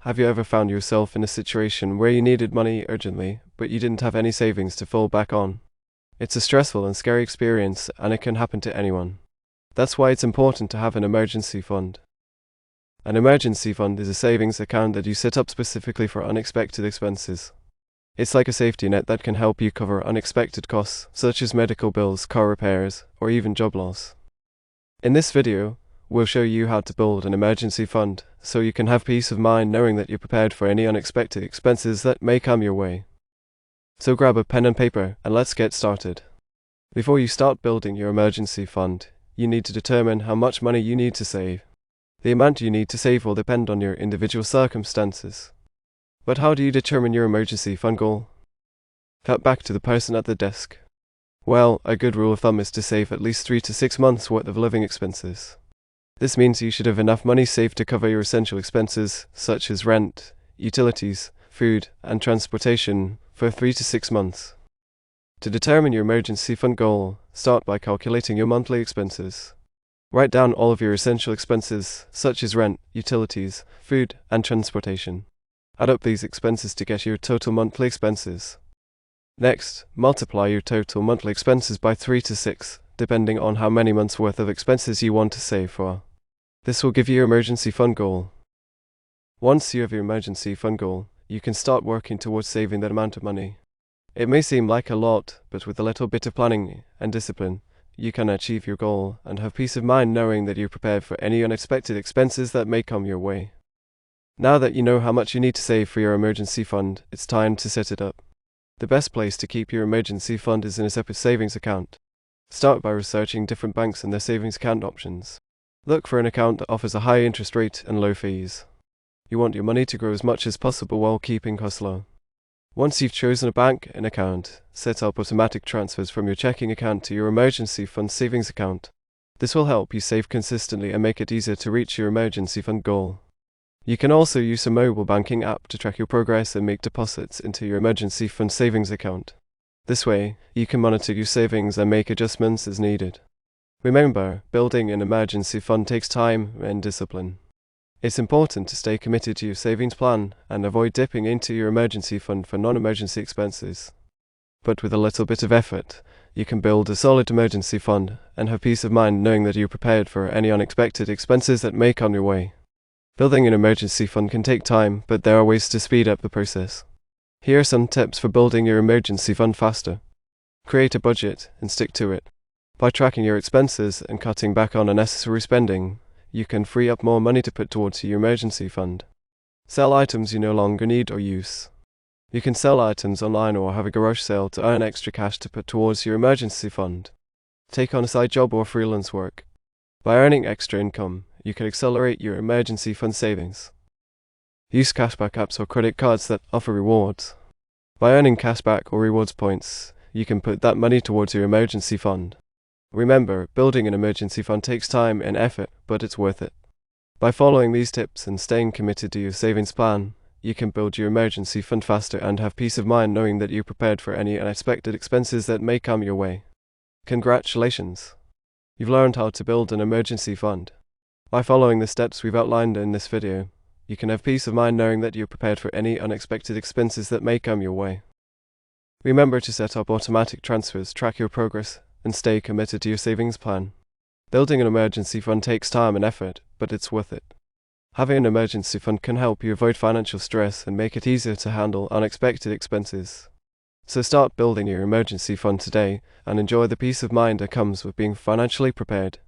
Have you ever found yourself in a situation where you needed money urgently, but you didn't have any savings to fall back on? It's a stressful and scary experience, and it can happen to anyone. That's why it's important to have an emergency fund. An emergency fund is a savings account that you set up specifically for unexpected expenses. It's like a safety net that can help you cover unexpected costs, such as medical bills, car repairs, or even job loss. In this video, we'll show you how to build an emergency fund, so you can have peace of mind knowing that you're prepared for any unexpected expenses that may come your way. So grab a pen and paper, and let's get started. Before you start building your emergency fund, you need to determine how much money you need to save. The amount you need to save will depend on your individual circumstances. But how do you determine your emergency fund goal? Cut back to the person at the desk. Well, a good rule of thumb is to save at least 3 to 6 months worth of living expenses. This means you should have enough money saved to cover your essential expenses, such as rent, utilities, food, and transportation, for 3 to 6 months. To determine your emergency fund goal, start by calculating your monthly expenses. Write down all of your essential expenses, such as rent, utilities, food, and transportation. Add up these expenses to get your total monthly expenses. Next, multiply your total monthly expenses by 3 to 6, depending on how many months' worth of expenses you want to save for. This will give you your emergency fund goal. Once you have your emergency fund goal, you can start working towards saving that amount of money. It may seem like a lot, but with a little bit of planning and discipline, you can achieve your goal and have peace of mind knowing that you're prepared for any unexpected expenses that may come your way. Now that you know how much you need to save for your emergency fund, it's time to set it up. The best place to keep your emergency fund is in a separate savings account. Start by researching different banks and their savings account options. Look for an account that offers a high interest rate and low fees. You want your money to grow as much as possible while keeping costs low. Once you've chosen a bank and account, set up automatic transfers from your checking account to your emergency fund savings account. This will help you save consistently and make it easier to reach your emergency fund goal. You can also use a mobile banking app to track your progress and make deposits into your emergency fund savings account. This way, you can monitor your savings and make adjustments as needed. Remember, building an emergency fund takes time and discipline. It's important to stay committed to your savings plan and avoid dipping into your emergency fund for non-emergency expenses. But with a little bit of effort, you can build a solid emergency fund and have peace of mind knowing that you're prepared for any unexpected expenses that may come your way. Building an emergency fund can take time, but there are ways to speed up the process. Here are some tips for building your emergency fund faster. Create a budget and stick to it. By tracking your expenses and cutting back on unnecessary spending, you can free up more money to put towards your emergency fund. Sell items you no longer need or use. You can sell items online or have a garage sale to earn extra cash to put towards your emergency fund. Take on a side job or freelance work. By earning extra income, you can accelerate your emergency fund savings. Use cashback apps or credit cards that offer rewards. By earning cashback or rewards points, you can put that money towards your emergency fund. Remember, building an emergency fund takes time and effort, but it's worth it. By following these tips and staying committed to your savings plan, you can build your emergency fund faster and have peace of mind knowing that you're prepared for any unexpected expenses that may come your way. Congratulations! You've learned how to build an emergency fund. By following the steps we've outlined in this video, you can have peace of mind knowing that you're prepared for any unexpected expenses that may come your way. Remember to set up automatic transfers, track your progress, and stay committed to your savings plan. Building an emergency fund takes time and effort, but it's worth it. Having an emergency fund can help you avoid financial stress and make it easier to handle unexpected expenses. So start building your emergency fund today and enjoy the peace of mind that comes with being financially prepared.